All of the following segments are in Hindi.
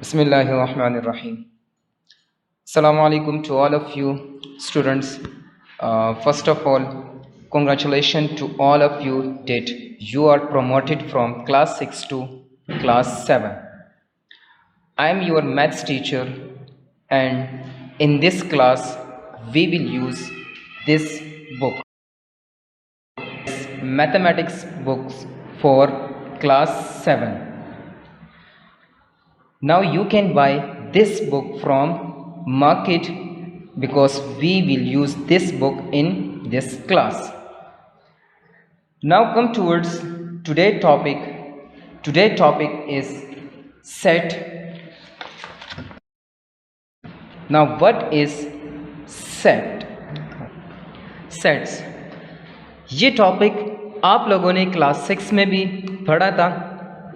Bismillahirrahmanirrahim. Assalamu alaikum to all of you students. First of all, congratulations to all of you that you are promoted from class 6 to class 7. I am your maths teacher, and in this class we will use this book, mathematics books for class 7. Now you can buy this book from market because we will use this book in this class. Now come towards today's topic. Today's topic is set. Now what is set? Sets. ये टॉपिक आप लोगों ने क्लास 6 में भी पढ़ा था,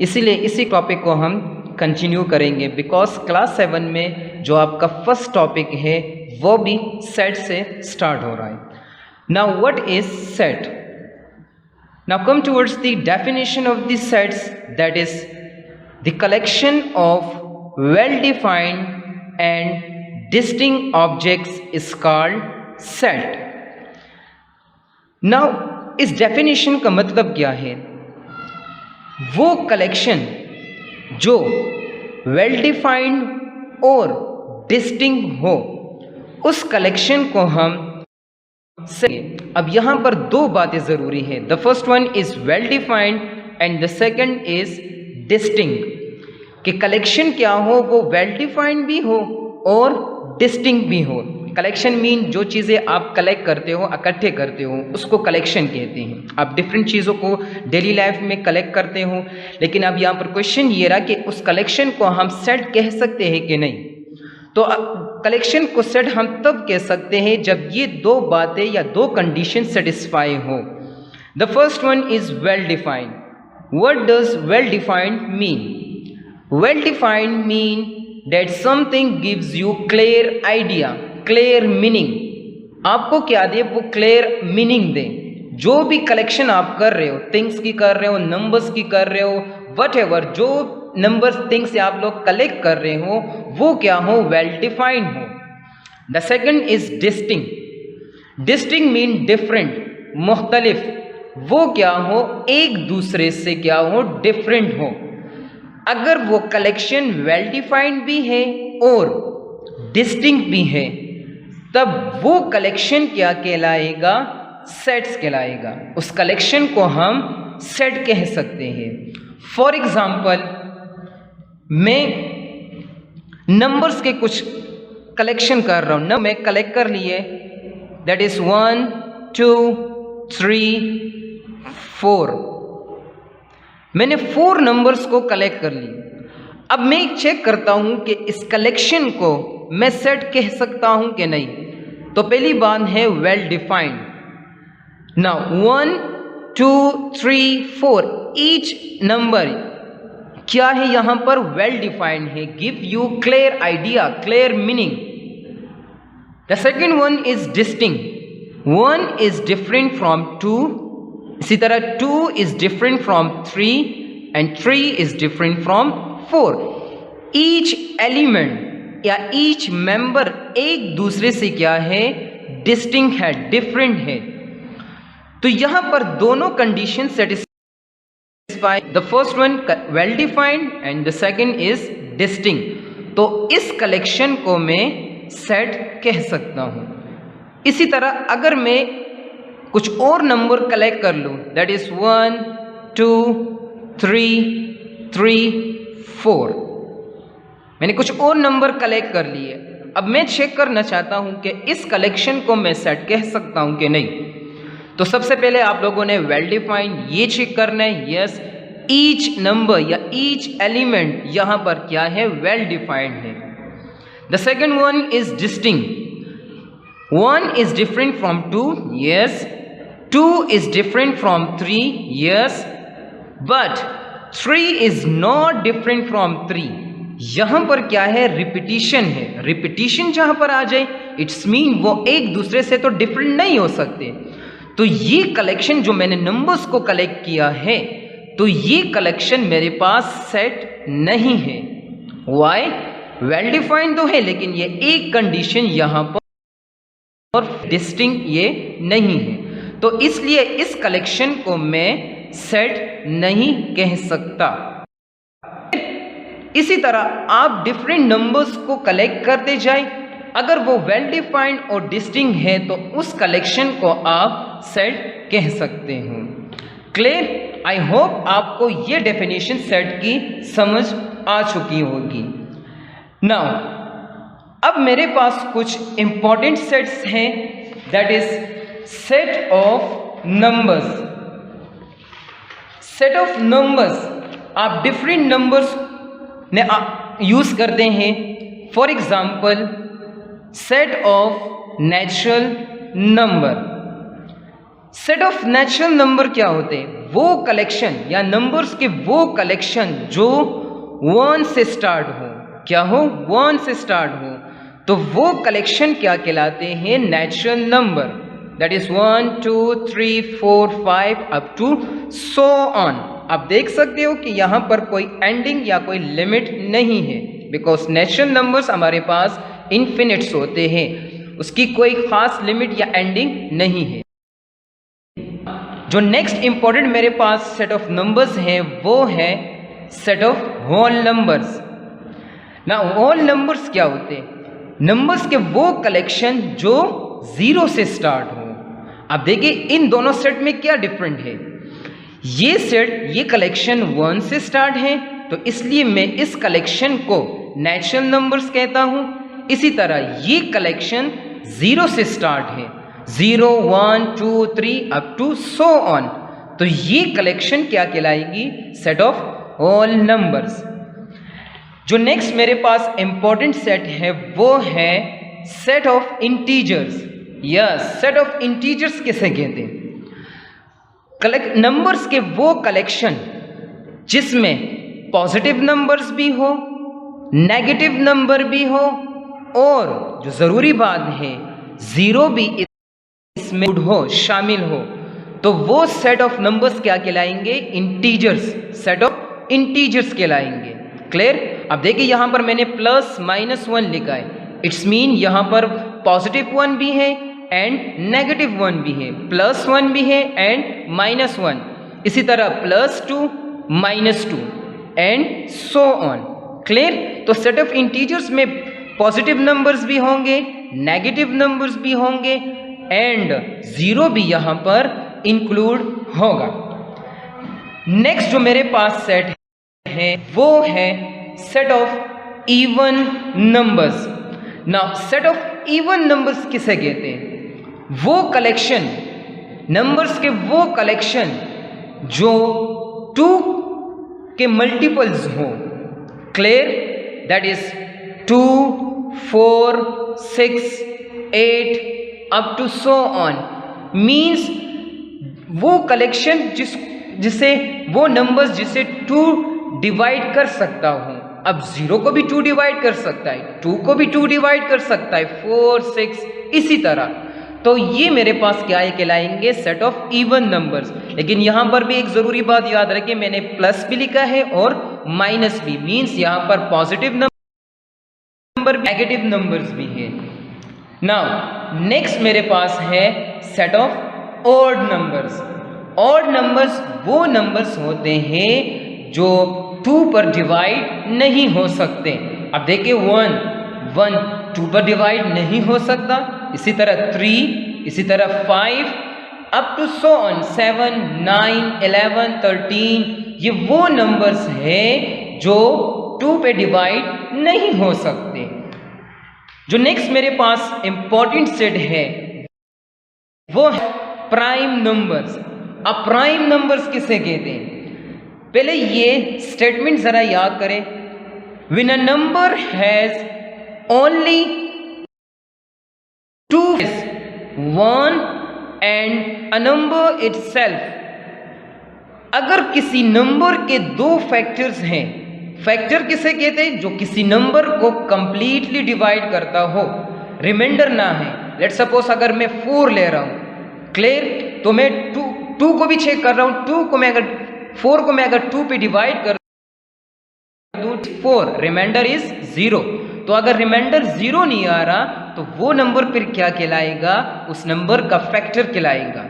इसीलिए इसी टॉपिक को हम कंटिन्यू करेंगे बिकॉज क्लास 7 में जो आपका फर्स्ट टॉपिक है वो भी सेट से स्टार्ट हो रहा है. Now what is set? Now come towards the definition of the sets, that is the collection of well defined and distinct objects is called set. Now इस डेफिनेशन का मतलब क्या है? वो कलेक्शन जो वेल डिफाइंड और डिस्टिंक्ट हो, उस कलेक्शन को हम से. अब यहाँ पर दो बातें ज़रूरी हैं. The first one is well defined and the second is distinct. कि कलेक्शन क्या हो, वो वेल डिफाइंड भी हो और डिस्टिंक्ट भी हो. कलेक्शन मीन जो चीज़ें आप कलेक्ट करते हो, इकट्ठे करते हो, उसको कलेक्शन कहते हैं. आप डिफरेंट चीज़ों को डेली लाइफ में कलेक्ट करते हो, लेकिन अब यहाँ पर क्वेश्चन ये रहा कि उस कलेक्शन को हम सेट कह सकते हैं कि नहीं. तो कलेक्शन को सेट हम तब कह सकते हैं जब ये दो बातें या दो कंडीशन सेटिस्फाई हो. The first one is well defined. What does well defined mean? Well defined mean that something gives you clear idea, clear meaning. आपको क्या दे? वो क्लियर मीनिंग दे. जो भी कलेक्शन आप कर रहे हो, थिंग्स की कर रहे हो, नंबर्स की कर रहे हो, वट एवर, जो नंबर्स थिंग्स से आप लोग कलेक्ट कर रहे हो, वो क्या हो? वेल डिफाइंड हो. The second is distinct. Distinct mean different, मुख्तलिफ. वो क्या हो? एक दूसरे से क्या हो? डिफरेंट हो. अगर वो कलेक्शन वेल डिफाइंड भी है और डिस्टिंक्ट भी है, तब वो कलेक्शन क्या कहलाएगा? सेट्स कहलाएगा. उस कलेक्शन को हम सेट कह सकते हैं. फॉर एग्जाम्पल, मैं नंबर्स के कुछ कलेक्शन कर रहा हूँ. मैं कलेक्ट कर लिए, दैट इज 1 2 3 4. मैंने 4 नंबर्स को कलेक्ट कर लिए. अब मैं चेक करता हूँ कि इस कलेक्शन को मैं सेट कह सकता हूँ कि नहीं. तो पहली बात है well defined. Now 1 2 3 4, each number क्या है यहाँ पर? वेल डिफाइंड है, give you clear idea, clear meaning. The second one is distinct. 1 is different from 2, इसी तरह 2 is different from 3 and 3 is different from 4. Each element या ईच मेंबर एक दूसरे से क्या है? डिस्टिंक्ट है, डिफरेंट है. तो यहां पर दोनों condition satisfy. The first one well defined and the second is distinct. तो इस कलेक्शन को मैं सेट कह सकता हूं. इसी तरह अगर मैं कुछ और नंबर कलेक्ट कर लूं, दैट इज 1 2 3 3 4. मैंने कुछ और नंबर कलेक्ट कर लिए. अब मैं चेक करना चाहता हूं कि इस कलेक्शन को मैं सेट कह सकता हूं कि नहीं. तो सबसे पहले आप लोगों ने वेल डिफाइंड ये चेक करना है. यस, ईच नंबर या ईच एलिमेंट यहां पर क्या है? वेल डिफाइंड है. The second one is distinct. 1 is different from 2, yes. 2 is different from 3, yes. But 3 is not different from 3. यहां पर क्या है? रिपीटिशन है. रिपीटिशन जहां पर आ जाए, इट्स मीन वो एक दूसरे से तो डिफरेंट नहीं हो सकते. तो ये कलेक्शन जो मैंने नंबर्स को कलेक्ट किया है, तो ये कलेक्शन मेरे पास सेट नहीं है. वाई वेल डिफाइंड तो है, लेकिन ये एक कंडीशन यहाँ पर और डिस्टिंक्ट ये नहीं है, तो इसलिए इस कलेक्शन को मैं सेट नहीं कह सकता। इसी तरह आप डिफरेंट नंबर्स को कलेक्ट करते जाए, अगर वो वेल डिफाइंड और डिस्टिंक्ट है तो उस कलेक्शन को आप सेट कह सकते हो। क्लियर? आई होप आपको ये डेफिनेशन सेट की समझ आ चुकी होगी। नाउ अब मेरे पास कुछ इंपॉर्टेंट सेट्स हैं, that is set of numbers. Set of numbers आप डिफरेंट नंबर्स ने यूज करते हैं। For example set of natural number. Set of natural number क्या होते हैं? वो कलेक्शन या नंबर्स के वो कलेक्शन जो 1 से स्टार्ट हो। क्या हो? 1 से स्टार्ट हो, तो वो कलेक्शन क्या कहलाते हैं? Natural number. That is 1 2 3 4 5 up to so on. आप देख सकते हो कि यहाँ पर कोई एंडिंग या कोई लिमिट नहीं है, बिकॉज नेचुरल नंबर्स हमारे पास इन्फिनिट्स होते हैं, उसकी कोई खास लिमिट या एंडिंग नहीं है। जो नेक्स्ट इंपॉर्टेंट मेरे पास सेट ऑफ नंबर्स है वो है सेट ऑफ होल नंबर्स। ना होल नंबर्स क्या होते हैं? नंबर्स के वो कलेक्शन जो 0 से स्टार्ट हो। अब देखिए इन दोनों सेट में क्या डिफरेंट है। ये सेट, ये कलेक्शन 1 से स्टार्ट है, तो इसलिए मैं इस कलेक्शन को नेचुरल नंबर्स कहता हूं। इसी तरह ये कलेक्शन 0 से स्टार्ट है, 0 1 2 3 अप टू सो ऑन, तो ये कलेक्शन क्या कहलाएगी? Set of whole numbers. जो नेक्स्ट मेरे पास इंपॉर्टेंट सेट है वो है set of integers. Yes, set of integers किसे कहते हैं? नंबर्स के वो कलेक्शन जिसमें पॉजिटिव नंबर्स भी हो, नेगेटिव नंबर भी हो, और जो जरूरी बात है जीरो भी इसमें हो, शामिल हो, तो वो सेट ऑफ नंबर्स क्या कहलाएंगे? इंटीजर्स। सेट ऑफ इंटीजर्स कहलाएंगे। क्लियर? अब देखिए यहां पर मैंने प्लस माइनस 1 लिखा है, इट्स मीन यहां पर पॉजिटिव 1 भी है एंड नेगेटिव 1 भी है, प्लस 1 भी है एंड माइनस 1, इसी तरह plus 2 minus 2 and so on. Clear? तो सेट ऑफ इंटीजर्स में पॉजिटिव नंबर्स भी होंगे, नेगेटिव नंबर्स भी होंगे एंड जीरो भी यहां पर इंक्लूड होगा। नेक्स्ट जो मेरे पास सेट है वो है set of even numbers. Now set of even numbers किसे कहते हैं? वो कलेक्शन, नंबर्स के वो कलेक्शन जो 2 के मल्टीपल्स हो। Clear? That is 2 4 6 8 up to so on, means वो कलेक्शन जिसे वो नंबर्स जिसे 2 डिवाइड कर सकता हूं। अब 0 को भी 2 डिवाइड कर सकता है, 2 को भी 2 डिवाइड कर सकता है, 4 6 इसी तरह। तो ये मेरे पास क्या है कहलाएंगे? Set of even numbers. लेकिन यहां पर भी एक जरूरी बात याद रखें, मैंने प्लस भी लिखा है और माइनस भी, मीन्स यहां पर पॉजिटिव नंबर नेगेटिव नंबर्स भी है। नाउ नेक्स्ट मेरे पास है set of odd numbers. Odd numbers वो नंबर्स होते हैं जो 2 पर डिवाइड नहीं हो सकते। अब देखिए 1 2 पर डिवाइड नहीं हो सकता, इसी तरह 3, इसी तरह 5 अप टू सो ऑन 7 9 11 13, ये वो नंबर्स हैं जो 2 पे डिवाइड नहीं हो सकते। जो नेक्स्ट मेरे पास इंपॉर्टेंट सेट है वो है प्राइम नंबर्स। अब प्राइम नंबर्स किसे कहते हैं? पहले ये स्टेटमेंट जरा याद करें। When a number has only 2 1 and a number itself, अगर किसी नंबर के 2 फैक्टर्स हैं, फैक्टर किसे कहते हैं? जो किसी नंबर को कंप्लीटली डिवाइड करता हो, रिमाइंडर ना है। लेट सपोज अगर मैं 4 ले रहा हूं, क्लियर, तो मैं 2 को भी चेक कर रहा हूं, 4 को मैं अगर 2 पे डिवाइड कर 4, रिमाइंडर इज 0। तो अगर रिमाइंडर 0 नहीं आ रहा तो वो नंबर फिर क्या कहलाएगा, उस नंबर का फैक्टर कहलाएगा।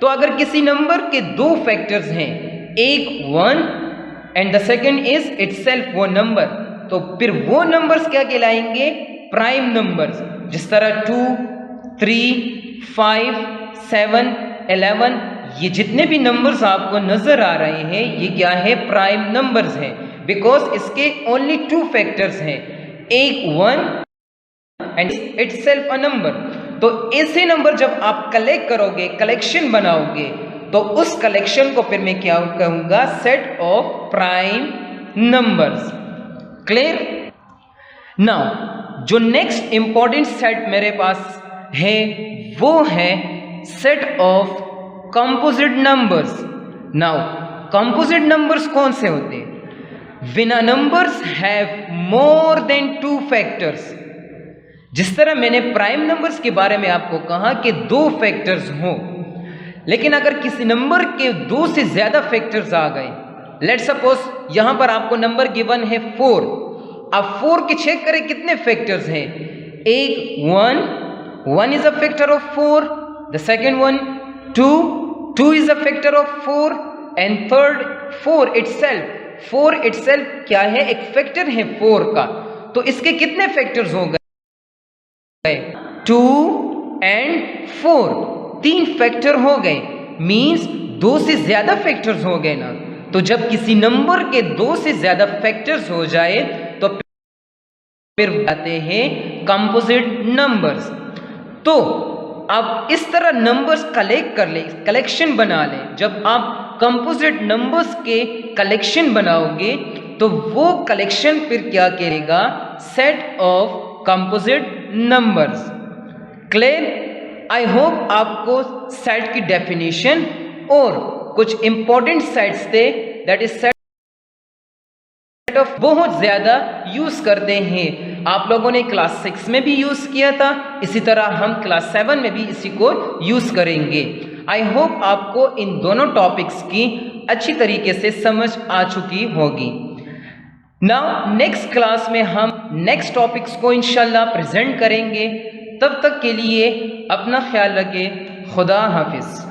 तो अगर किसी नंबर के दो फैक्टर्स हैं, एक 1 and the second is itself वो नंबर, तो फिर वो नंबर्स क्या कहलाएंगे, प्राइम नंबर्स। जिस तरह 2, 3, 5, 7, 11, ये जितने भी नंबर्स आपको नजर आ रहे हैं ये क्या है, प्राइम नंबर्स हैं, बिकॉज इसके ओनली 2 फैक्टर्स हैं, एक 1 एंड इटसेल्फ अ नंबर। तो ऐसे नंबर जब आप कलेक्ट करोगे, कलेक्शन बनाओगे, तो उस कलेक्शन को फिर मैं क्या कहूंगा, set of prime numbers. Clear? Now जो नेक्स्ट इंपॉर्टेंट सेट मेरे पास है वो है set of composite numbers. Now composite numbers कौन से होते हैं? When a numbers have more than 2 factors, जिस तरह मैंने प्राइम नंबर्स के बारे में आपको कहा कि 2 फैक्टर्स हों, लेकिन अगर किसी नंबर के 2 से ज्यादा फैक्टर्स आ गए, लेट सपोज यहां पर आपको नंबर गिवन है 4, अब 4 के चेक करें कितने फैक्टर्स हैं, एक 1 is a factor of 4, the second one 2 is a factor of 4, and third 4 itself क्या है, एक फैक्टर है 4 का। तो इसके कितने फैक्टर्स हो गए, 2 एंड 4, 3 फैक्टर हो गए, मींस 2 से ज्यादा फैक्टर्स हो गए ना। तो जब किसी नंबर के 2 से ज्यादा फैक्टर्स हो जाए तो फिर आते हैं कंपोजिट नंबर्स। तो आप इस तरह नंबर्स कलेक्ट कर ले, कलेक्शन बना लें। जब आप कंपोजिट नंबर्स के कलेक्शन बनाओगे तो वो कलेक्शन फिर क्या करेगा, set of composite numbers. Clear? I hope आपको सेट की डेफिनेशन और कुछ इंपॉर्टेंट सेट्स थे, दैट इज सेट ऑफ बहुत ज्यादा यूज करते हैं। आप लोगों ने क्लास 6 में भी यूज किया था, इसी तरह हम क्लास 7 में भी इसी को यूज करेंगे। आई होप आपको इन दोनों टॉपिक्स की अच्छी तरीके से समझ आ चुकी होगी। नाउ नेक्स्ट क्लास में हम नेक्स्ट टॉपिक्स को इंशाल्लाह प्रेजेंट करेंगे। तब तक के लिए अपना ख्याल रखें। खुदा हाफिज।